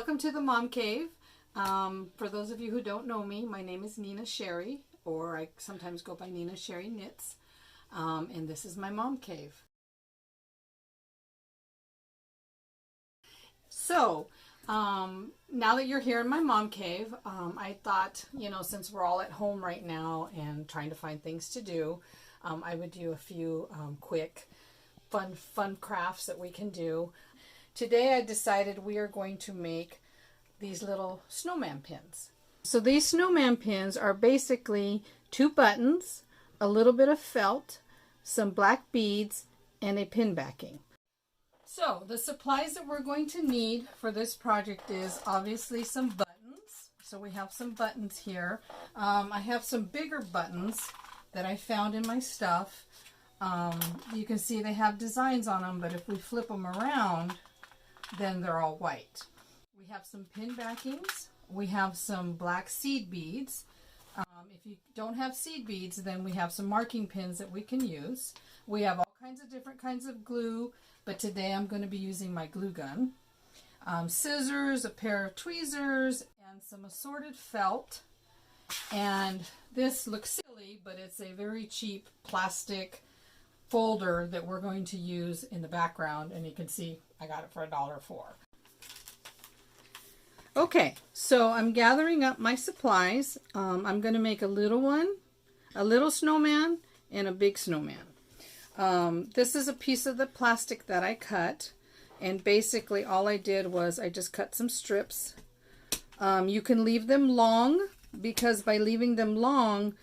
Welcome to the Mom Cave. For those of you who don't know me, my name is Nina Sherry, or I sometimes go by Nina Sherry Knits, and this is my Mom Cave. So, now that you're here in my Mom Cave, I thought, since we're all at home right now and trying to find things to do, I would do a few quick, fun crafts that we can do. Today I decided we are going to make these little snowman pins. So these snowman pins are basically 2 buttons, a little bit of felt, some black beads, and a pin backing. So the supplies that we're going to need for this project is obviously some buttons. So we have some buttons here. I have some bigger buttons that I found in my stuff. You can see they have designs on them, but if we flip them around, then they're all white. We have some pin backings. We have some black seed beads. If you don't have seed beads, then we have some marking pins that we can use. We have all kinds of different kinds of glue, but today I'm going to be using my glue gun. Scissors, a pair of tweezers, and some assorted felt. And this looks silly, but it's a very cheap plastic folder that we're going to use in the background, and you can see I got it for $1.04. Okay, so I'm gathering up my supplies. I'm going to make a little one, a little snowman, and a big snowman. This is a piece of the plastic that I cut, and basically all I did was I just cut some strips. You can leave them long, because by leaving them long,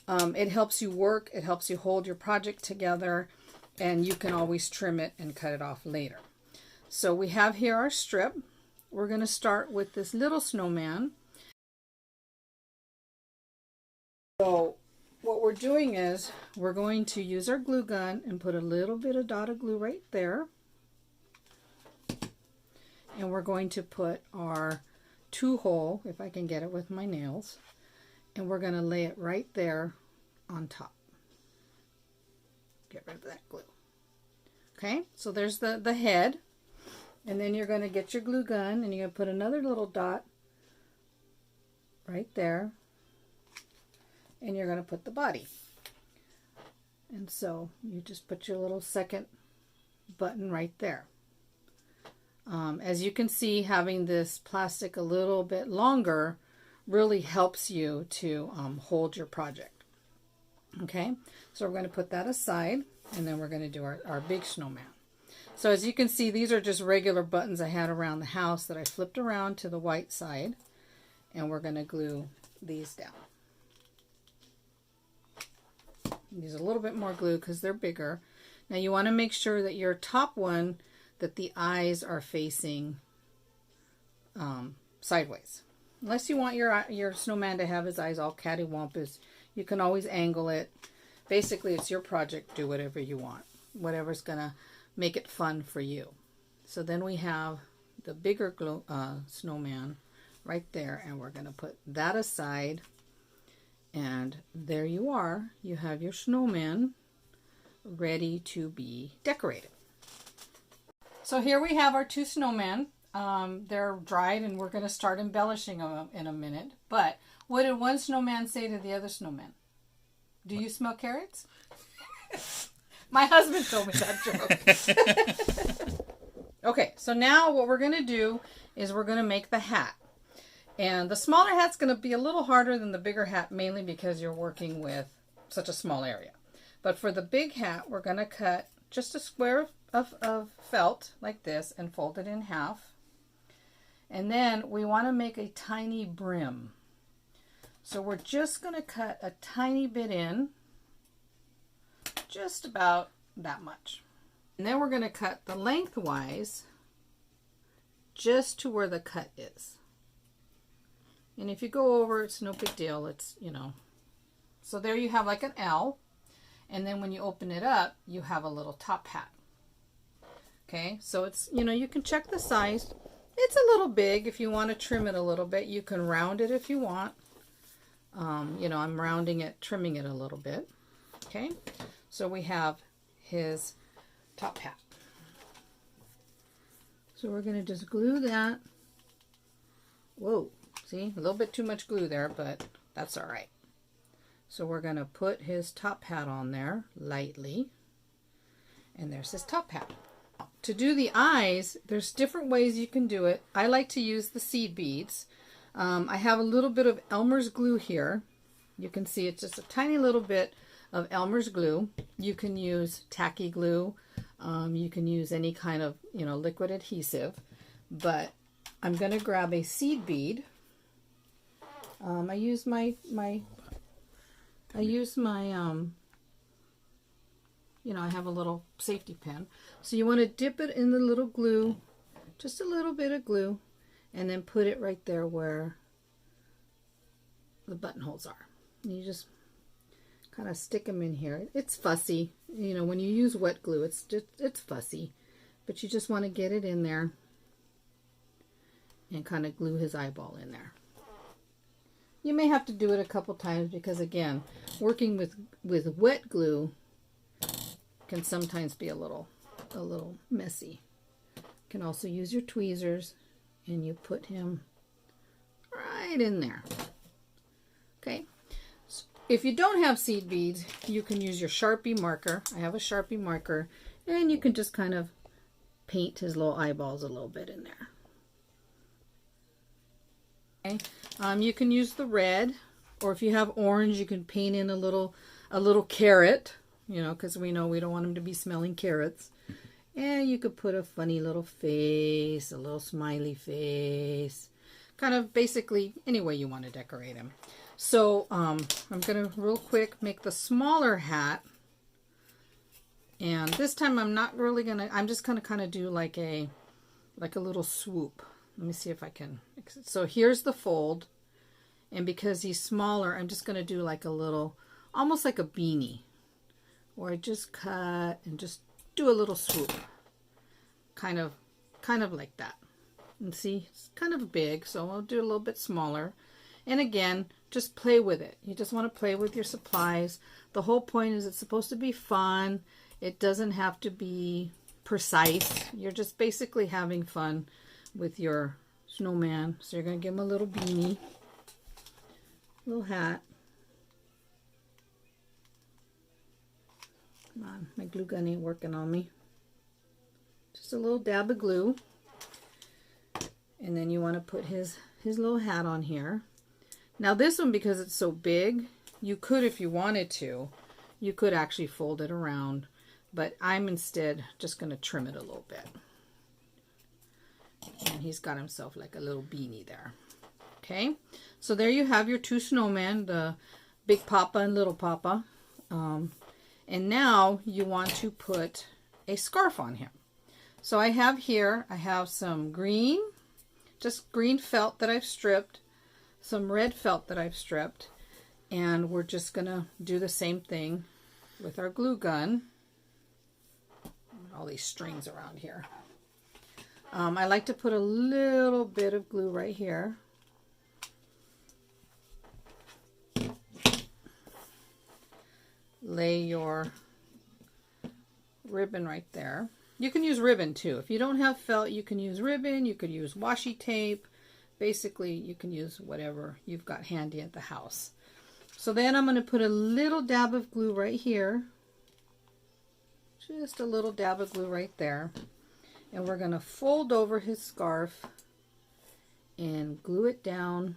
it helps you work, it helps you hold your project together, and you can always trim it and cut it off later. So we have here our strip. We're going to start with this little snowman. So what we're doing is we're going to use our glue gun and put a little bit of dot of glue right there. And we're going to put our 2-hole, if I can get it with my nails, and we're going to lay it right there on top. Get rid of that glue. Okay, so there's the head. And then you're going to get your glue gun and you're going to put another little dot right there. And you're going to put the body. And so you just put your little second button right there. As you can see, having this plastic a little bit longer really helps you to hold your project. Okay, so we're going to put that aside, and then we're going to do our big snowman. So as you can see, these are just regular buttons I had around the house that I flipped around to the white side, and we're going to glue these down. Use a little bit more glue because they're bigger. Now you want to make sure that your top one, that the eyes are facing sideways. Unless you want your snowman to have his eyes all cattywampus, you can always angle it. Basically, it's your project. Do whatever you want. Whatever's going to make it fun for you. So then we have the bigger snowman right there, and we're going to put that aside. And there you are. You have your snowman ready to be decorated. So here we have our 2 snowmen. They're dried, and we're going to start embellishing them in a minute. But what did one snowman say to the other snowman? Do you smell carrots? My husband told me that joke. Okay, so now what we're going to do is we're going to make the hat. And the smaller hat's going to be a little harder than the bigger hat, mainly because you're working with such a small area. But for the big hat, we're going to cut just a square of felt like this and fold it in half. And then we want to make a tiny brim. So we're just going to cut a tiny bit in, just about that much. And then we're going to cut the lengthwise just to where the cut is. And if you go over, it's no big deal. It's, So there you have like an L. And then when you open it up, you have a little top hat. Okay, so it's, you can check the size. It's a little big. If you want to trim it a little bit, you can round it if you want. I'm rounding it, trimming it a little bit. Okay, so we have his top hat. So we're going to just glue that Whoa, see, a little bit too much glue there, but that's all right. So we're going to put his top hat on there lightly. And there's his top hat. To do the eyes, there's different ways you can do it. I like to use the seed beads. I have a little bit of Elmer's glue here. You can see it's just a tiny little bit of Elmer's glue. You can use tacky glue. You can use any kind of, liquid adhesive. But I'm going to grab a seed bead. I use my I have a little safety pin. So you want to dip it in the little glue, just a little bit of glue, and then put it right there where the buttonholes are. And you just kind of stick them in here. It's fussy. When you use wet glue, it's fussy. But you just want to get it in there and kind of glue his eyeball in there. You may have to do it a couple times because, again, working with wet glue can sometimes be a little messy. You can also use your tweezers and you put him right in there. Okay. So if you don't have seed beads, you can use your Sharpie marker. I have a Sharpie marker, and you can just kind of paint his little eyeballs a little bit in there. Okay. You can use the red, or if you have orange, you can paint in a little carrot. Because we know we don't want him to be smelling carrots. And you could put a funny little face, a little smiley face. Kind of basically any way you want to decorate him. So I'm going to real quick make the smaller hat. And this time I'm not really going to, I'm just going to kind of do like a little swoop. Let me see if I can. So here's the fold. And because he's smaller, I'm just going to do like a little, almost like a beanie. Or just cut and just do a little swoop. Kind of like that. And see, it's kind of big, so I'll do a little bit smaller. And again, just play with it. You just want to play with your supplies. The whole point is it's supposed to be fun. It doesn't have to be precise. You're just basically having fun with your snowman. So you're going to give him a little beanie, little hat. Come on, my glue gun ain't working on me. Just a little dab of glue. And then you want to put his little hat on here. Now this one, because it's so big, you could, if you wanted to, you could actually fold it around. But I'm instead just going to trim it a little bit. And he's got himself like a little beanie there. Okay, so there you have your two snowmen, the Big Papa and Little Papa. And now you want to put a scarf on him. So I have some green, just green felt that I've stripped, some red felt that I've stripped, and we're just going to do the same thing with our glue gun. All these strings around here. I like to put a little bit of glue right here. Lay your ribbon right there. You can use ribbon too. If you don't have felt, you can use ribbon. You could use washi tape. Basically, you can use whatever you've got handy at the house. So then I'm going to put a little dab of glue right here. Just a little dab of glue right there. And we're going to fold over his scarf and glue it down.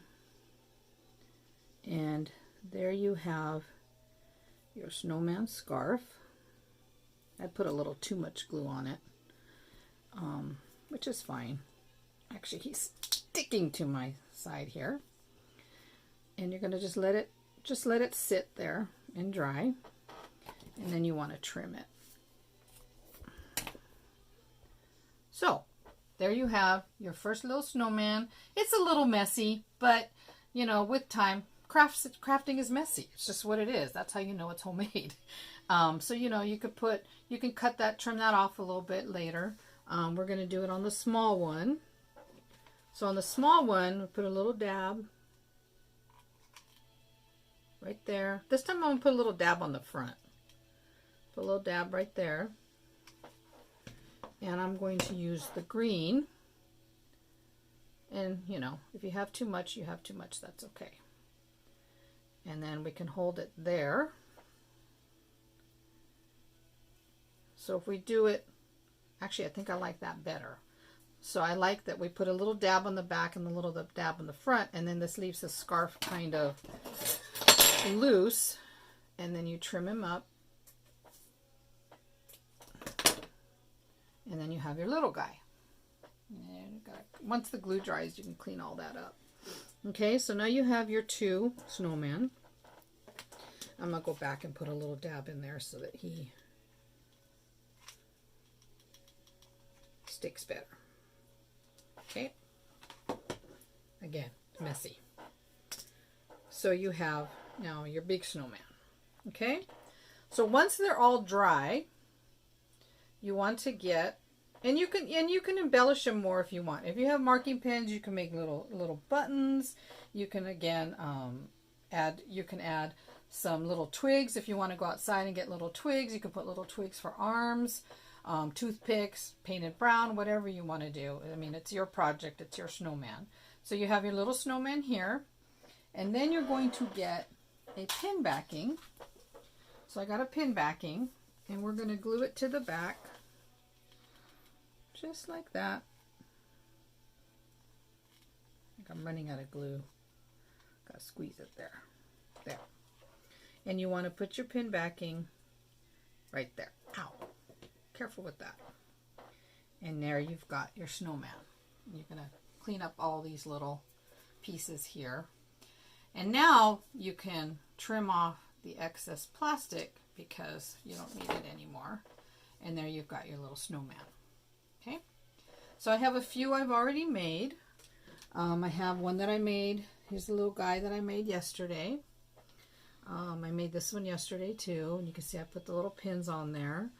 And there you have your snowman scarf. I put a little too much glue on it, which is fine. Actually, he's sticking to my side here. And you're going to just let it sit there and dry. And then you want to trim it. So, there you have your first little snowman. It's a little messy, but with time, crafting is messy. It's just what it is. That's how you know it's homemade. So you can cut that, trim that off a little bit later. We're going to do it on the small one. So on the small one, we put a little dab right there. This time I'm going to put a little dab on the front. Put a little dab right there. And I'm going to use the green And, you know, if you have too much, you have too much. That's okay. And then we can hold it there. So if we do it, actually, I think I like that better. So I like that we put a little dab on the back and a little dab on the front, and then this leaves the scarf kind of loose, and then you trim him up, and then you have your little guy. And once the glue dries, you can clean all that up. Okay, so now you have your two snowmen. I'm going to go back and put a little dab in there so that he sticks better. Okay, again, messy. So you have now your big snowman. Okay, so once they're all dry, you want to get, and you can embellish them more if you want. If you have marking pens, you can make little buttons. You can again add some little twigs if you want to go outside and get little twigs. You can put little twigs for arms. Toothpicks, painted brown, whatever you want to do. I mean, it's your project, it's your snowman. So you have your little snowman here, and then you're going to get a pin backing. So I got a pin backing, and we're going to glue it to the back, just like that. I think I'm running out of glue. Got to squeeze it there. There. And you want to put your pin backing right there. Ow. Careful with that. And there you've got your snowman. You're going to clean up all these little pieces here. And now you can trim off the excess plastic because you don't need it anymore. And there you've got your little snowman. Okay. So I have a few I've already made. I have one that I made. Here's the little guy that I made yesterday. I made this one yesterday too. And you can see I put the little pins on there.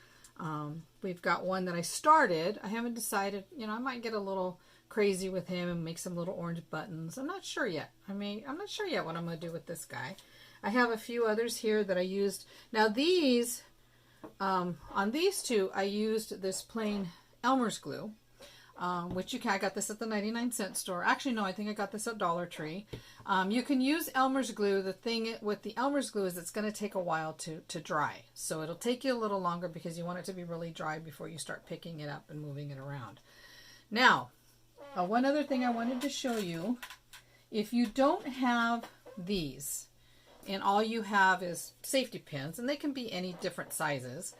We've got one that I started. I haven't decided, you know, I might get a little crazy with him and make some little orange buttons. I'm not sure yet. I'm not sure yet what I'm going to do with this guy. I have a few others here that I used. Now these, on these two, I used this plain Elmer's glue, which I got this at the 99-cent store. Actually, no, I think I got this at Dollar Tree. You can use Elmer's glue. The thing with the Elmer's glue is it's going to take a while to dry. So it'll take you a little longer because you want it to be really dry before you start picking it up and moving it around. Now, one other thing I wanted to show you, if you don't have these and all you have is safety pins, and they can be any different sizes,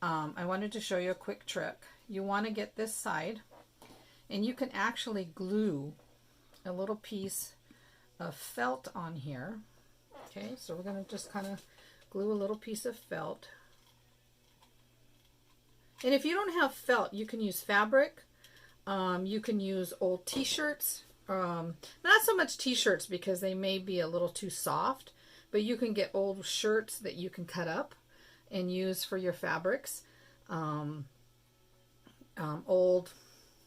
I wanted to show you a quick trick. You want to get this side, and you can actually glue a little piece of felt on here. Okay, so we're going to just kind of glue a little piece of felt. And if you don't have felt, you can use fabric. You can use old t-shirts. Not so much t-shirts because they may be a little too soft, but you can get old shirts that you can cut up and use for your fabrics. Old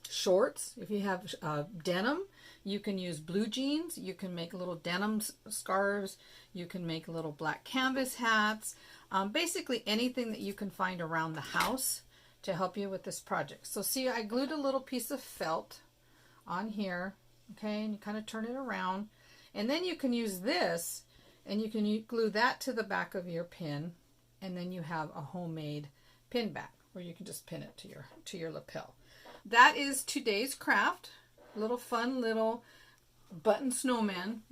shorts. If you have denim, you can use blue jeans. You can make little denim scarves. You can make little black canvas hats. Basically anything that you can find around the house to help you with this project. So see, I glued a little piece of felt on here. Okay, and you kind of turn it around. And then you can use this, and you can glue that to the back of your pin, and then you have a homemade pin back where you can just pin it to your lapel. That is today's craft. Little fun little button snowman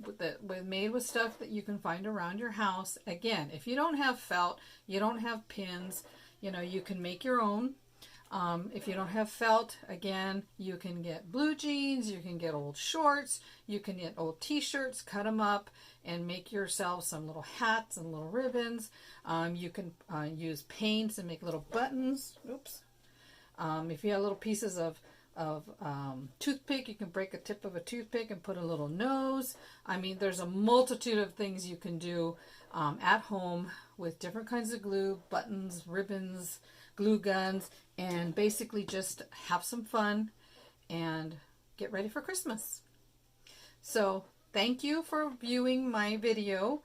made with stuff that you can find around your house. Again, if you don't have felt, you don't have pins, you know, you can make your own. If you don't have felt, again, you can get blue jeans, you can get old shorts, you can get old t-shirts, cut them up, and make yourself some little hats and little ribbons. You can use paints and make little buttons. Oops. If you have little pieces of toothpick, you can break a tip of a toothpick and put a little nose. I mean, there's a multitude of things you can do at home with different kinds of glue, buttons, ribbons, glue guns, and basically just have some fun and get ready for Christmas. So thank you for viewing my video.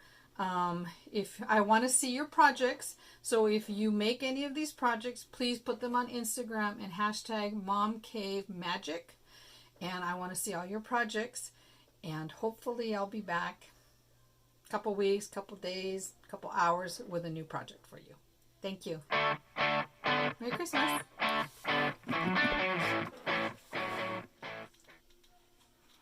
If I want to see your projects, so if you make any of these projects, please put them on Instagram and hashtag MomCaveMagic. and I want to see all your projects, and hopefully I'll be back a couple weeks, couple days, couple hours with a new project for you. Thank you. Merry Christmas.